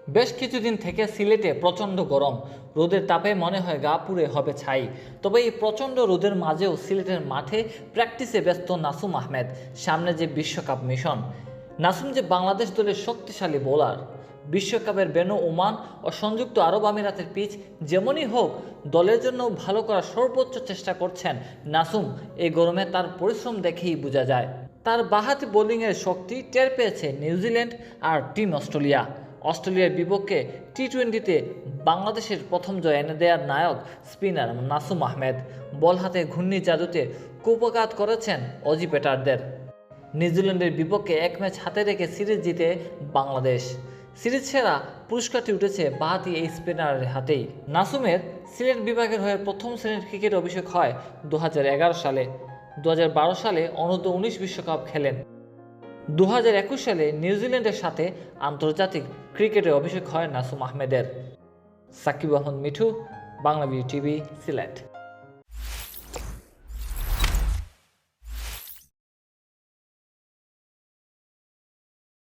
বেশ কিছুদিন থেকে সিলেটে প্রচণ্ড গরম, রোদের তাপে মনে হয় গা পুড়ে হবে ছাই। তবে এই প্রচণ্ড রোদের মাঝেও সিলেটের মাঠে প্র্যাকটিসে ব্যস্ত নাসুম আহমেদ। সামনে যে বিশ্বকাপ মিশন, নাসুম যে বাংলাদেশ দলের শক্তিশালী বোলার। বিশ্বকাপের বেনু ওমান ও সংযুক্ত আরব আমিরাতের পিচ যেমনই হোক, দলের জন্য ভালো করার সর্বোচ্চ চেষ্টা করছেন নাসুম। এই গরমে তার পরিশ্রম দেখেই বোঝা যায়। তার বাঁহাতি বোলিংয়ের শক্তি টের পেয়েছে নিউজিল্যান্ড আর টিম অস্ট্রেলিয়া। অস্ট্রেলিয়ার বিপক্ষে টি-20তে বাংলাদেশের প্রথম জয় এনে দেওয়ার নায়ক স্পিনার নাসুম আহমেদ বল হাতে ঘূর্ণি জাদুতে কুপঘাত করেছেন অজি পেটারদের। নিউজিল্যান্ডের বিপক্ষে এক ম্যাচ হাতে রেখে সিরিজ জিতে বাংলাদেশ। সিরিজ সেরা পুরস্কারটি উঠেছে বাঁহাতি এই স্পিনারের হাতেই। নাসুমের সিলেট বিভাগের হয়ে প্রথম শ্রেণীর ক্রিকেট অভিষেক হয় 2011 সালে। 2012 সালে অনূর্ধ্ব-19 বিশ্বকাপ খেলেন। 2021 সালে নিউজিল্যান্ডের সাথে আন্তর্জাতিক ক্রিকেটে অভিষেক হয় নাসুম আহমেদের। সাকিব আহমেদ মিঠু, বাংলা টিভি, সিলেট।